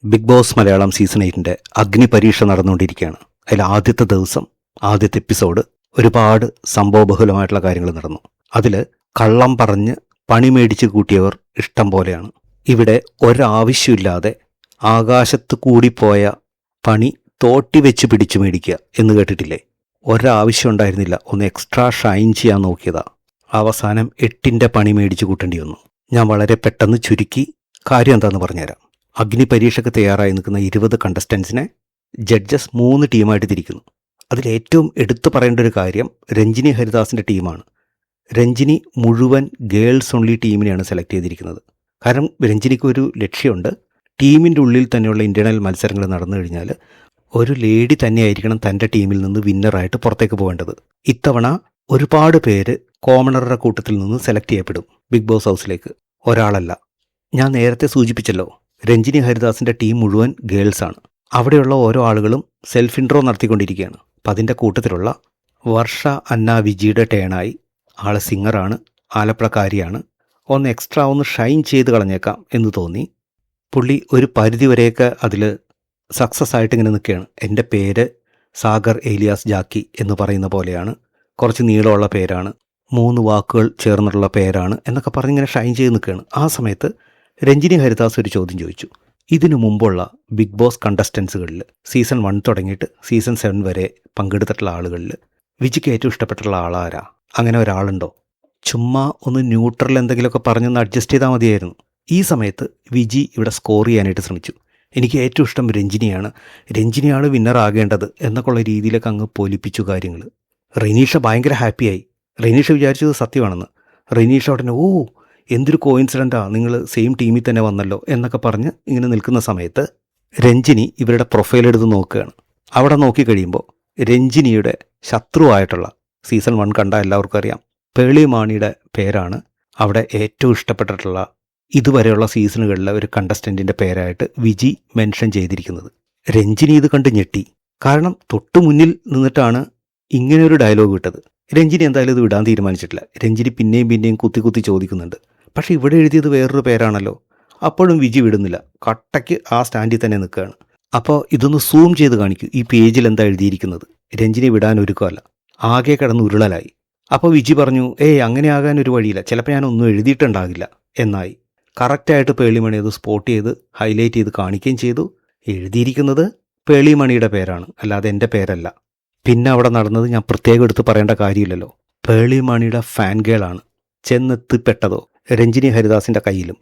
Big boss Malayalam season 8 അഗ്നി പരീക്ഷ നടന്നുകൊണ്ടിരിക്കുകയാണ്. അതിൽ ആദ്യത്തെ ദിവസം ആദ്യത്തെ എപ്പിസോഡ് ഒരുപാട് സംഭവബഹുലമായിട്ടുള്ള കാര്യങ്ങൾ നടന്നു. അതിൽ കള്ളം പറഞ്ഞ് പണി മേടിച്ച് കൂട്ടിയവർ ഇഷ്ടം പോലെയാണ്. ഇവിടെ ഒരാവശ്യമില്ലാതെ ആകാശത്ത് കൂടിപ്പോയ പണി തോട്ടി വെച്ച് പിടിച്ചു മേടിക്കുക എന്ന് കേട്ടിട്ടില്ലേ? ഒരാവശ്യം ഉണ്ടായിരുന്നില്ല, ഒന്ന് എക്സ്ട്രാ ഷൈൻ ചെയ്യാൻ നോക്കിയതാ. അവസാനം 8ന്റെ പണി മേടിച്ച് കൂട്ടേണ്ടി വന്നു. ഞാൻ വളരെ പെട്ടെന്ന് ചുരുക്കി കാര്യം എന്താണെന്ന് പറഞ്ഞുതരാം. അഗ്നി പരീക്ഷയ്ക്ക് തയ്യാറായി നിൽക്കുന്ന 20 കണ്ടസ്റ്റൻസിനെ ജഡ്ജസ് 3 ടീമായിട്ട് തിരിക്കുന്നു. അതിലേറ്റവും എടുത്തു പറയേണ്ട ഒരു കാര്യം രഞ്ജിനി ഹരിദാസിൻ്റെ ടീമാണ്. രഞ്ജിനി മുഴുവൻ ഗേൾസ് ഓൺലി ടീമിനെയാണ് സെലക്ട് ചെയ്തിരിക്കുന്നത്. കാരണം രഞ്ജിനിക്ക് ഒരു ലക്ഷ്യമുണ്ട്. ടീമിൻ്റെ ഉള്ളിൽ തന്നെയുള്ള ഇൻ്റേണൽ മത്സരങ്ങൾ നടന്നു കഴിഞ്ഞാൽ ഒരു ലേഡി തന്നെയായിരിക്കണം തൻ്റെ ടീമിൽ നിന്ന് വിന്നറായിട്ട് പുറത്തേക്ക് പോകേണ്ടത്. ഇത്തവണ ഒരുപാട് പേര് കോമണറുടെ കൂട്ടത്തിൽ നിന്ന് സെലക്ട് ചെയ്യപ്പെടും ബിഗ് ബോസ് ഹൗസിലേക്ക്, ഒരാളല്ല. ഞാൻ നേരത്തെ സൂചിപ്പിച്ചല്ലോ, രഞ്ജിനി ഹരിദാസിൻ്റെ ടീം മുഴുവൻ ഗേൾസാണ്. അവിടെയുള്ള ഓരോ ആളുകളും സെൽഫ് ഇൻട്രോ നടത്തിക്കൊണ്ടിരിക്കുകയാണ്. അപ്പം അതിൻ്റെ കൂട്ടത്തിലുള്ള വർഷ അന്ന വിജിയുടെ ടേണായി. ആള് സിംഗറാണ്, ആലപ്പുഴക്കാരിയാണ്. ഒന്ന് എക്സ്ട്രാ ഒന്ന് ഷൈൻ ചെയ്ത് കളഞ്ഞേക്കാം എന്ന് തോന്നി. പുള്ളി ഒരു പരിധിവരെയൊക്കെ അതിൽ സക്സസ് ആയിട്ട് ഇങ്ങനെ നിൽക്കുകയാണ്. എൻ്റെ പേര് സാഗർ ഏലിയാസ് ജാക്കി എന്ന് പറയുന്ന പോലെയാണ്, കുറച്ച് നീളമുള്ള പേരാണ്, 3 വാക്കുകൾ ചേർന്നിട്ടുള്ള പേരാണ് എന്നൊക്കെ പറഞ്ഞിങ്ങനെ ഷൈൻ ചെയ്ത് നിൽക്കുകയാണ്. ആ സമയത്ത് രഞ്ജിനി ഹരിദാസ് ഒരു ചോദ്യം ചോദിച്ചു. ഇതിനു മുമ്പുള്ള ബിഗ് ബോസ് കണ്ടസ്റ്റൻസുകളിൽ സീസൺ 1 തുടങ്ങിയിട്ട് സീസൺ 7 വരെ പങ്കെടുത്തിട്ടുള്ള ആളുകളിൽ വിജിക്ക് ഏറ്റവും ഇഷ്ടപ്പെട്ടുള്ള ആളാരാ? അങ്ങനെ ഒരാളുണ്ടോ? ചുമ്മാ ഒന്ന് ന്യൂട്രൽ എന്തെങ്കിലുമൊക്കെ പറഞ്ഞൊന്ന് അഡ്ജസ്റ്റ് ചെയ്താൽ മതിയായിരുന്നു. ഈ സമയത്ത് വിജി ഇവിടെ സ്കോർ ചെയ്യാനായിട്ട് ശ്രമിച്ചു. എനിക്ക് ഏറ്റവും ഇഷ്ടം രഞ്ജിനിയാണ്, രഞ്ജിനിയാണ് വിന്നർ ആകേണ്ടത് എന്നൊക്കെയുള്ള രീതിയിലൊക്കെ അങ്ങ് പൊലിപ്പിച്ചു കാര്യങ്ങൾ. റെനീഷ ഭയങ്കര ഹാപ്പിയായി. റെനീഷ വിചാരിച്ചത് സത്യമാണെന്ന്. റെനീഷ ഉടനെ എന്തൊരു കോയിൻസിഡൻറ്റാ, നിങ്ങൾ സെയിം ടീമിൽ തന്നെ വന്നല്ലോ എന്നൊക്കെ പറഞ്ഞ് ഇങ്ങനെ നിൽക്കുന്ന സമയത്ത് രഞ്ജിനി ഇവരുടെ പ്രൊഫൈൽ എടുത്ത് നോക്കുകയാണ്. അവിടെ നോക്കിക്കഴിയുമ്പോൾ രഞ്ജിനിയുടെ ശത്രുവായിട്ടുള്ള സീസൺ 1 കണ്ട എല്ലാവർക്കും അറിയാം, പേളി മാണിയുടെ പേരാണ് അവിടെ ഏറ്റവും ഇഷ്ടപ്പെട്ടിട്ടുള്ള ഇതുവരെയുള്ള സീസണുകളിലെ ഒരു കണ്ടസ്റ്റൻറ്റിൻ്റെ പേരായിട്ട് വിജി മെൻഷൻ ചെയ്തിരിക്കുന്നത്. രഞ്ജിനി ഇത് കണ്ട് ഞെട്ടി. കാരണം തൊട്ടു മുന്നിൽ നിന്നിട്ടാണ് ഇങ്ങനെയൊരു ഡയലോഗ് വിട്ടത്. രഞ്ജിനി എന്തായാലും ഇത് വിടാൻ തീരുമാനിച്ചിട്ടില്ല. രഞ്ജിനി പിന്നെയും കുത്തി ചോദിക്കുന്നുണ്ട്. പക്ഷേ ഇവിടെ എഴുതിയത് വേറൊരു പേരാണല്ലോ. അപ്പോഴും വിജി വിടുന്നില്ല, കട്ടയ്ക്ക് ആ സ്റ്റാൻഡിൽ തന്നെ നിൽക്കുകയാണ്. അപ്പോൾ ഇതൊന്ന് സൂം ചെയ്ത് കാണിക്കൂ, ഈ പേജിൽ എന്താ എഴുതിയിരിക്കുന്നത്. രഞ്ജിനി വിടാൻ ഒരുക്കമല്ല, ആകെ കിടന്ന് ഉരുളലായി. അപ്പോൾ വിജി പറഞ്ഞു, അങ്ങനെ ആകാൻ ഒരു വഴിയില്ല, ചിലപ്പോൾ ഞാനൊന്നും എഴുതിയിട്ടുണ്ടാകില്ല എന്നായി. കറക്റ്റായിട്ട് പേളിമണി അത് സ്പോട്ട് ചെയ്ത് ഹൈലൈറ്റ് ചെയ്ത് കാണിക്കുകയും ചെയ്തു. എഴുതിയിരിക്കുന്നത് പേളിമണിയുടെ പേരാണ്, അല്ലാതെ എൻ്റെ പേരല്ല. പിന്നെ അവിടെ നടന്നത് ഞാൻ പ്രത്യേകം എടുത്ത് പറയേണ്ട കാര്യമില്ലല്ലോ. പേളിമണിയുടെ ഫാൻ ഗേളാണ് ചെന്നെത്തിപ്പെട്ടതോ രഞ്ജിനി ഹരിദാസിൻ്റെ കയ്യിലും.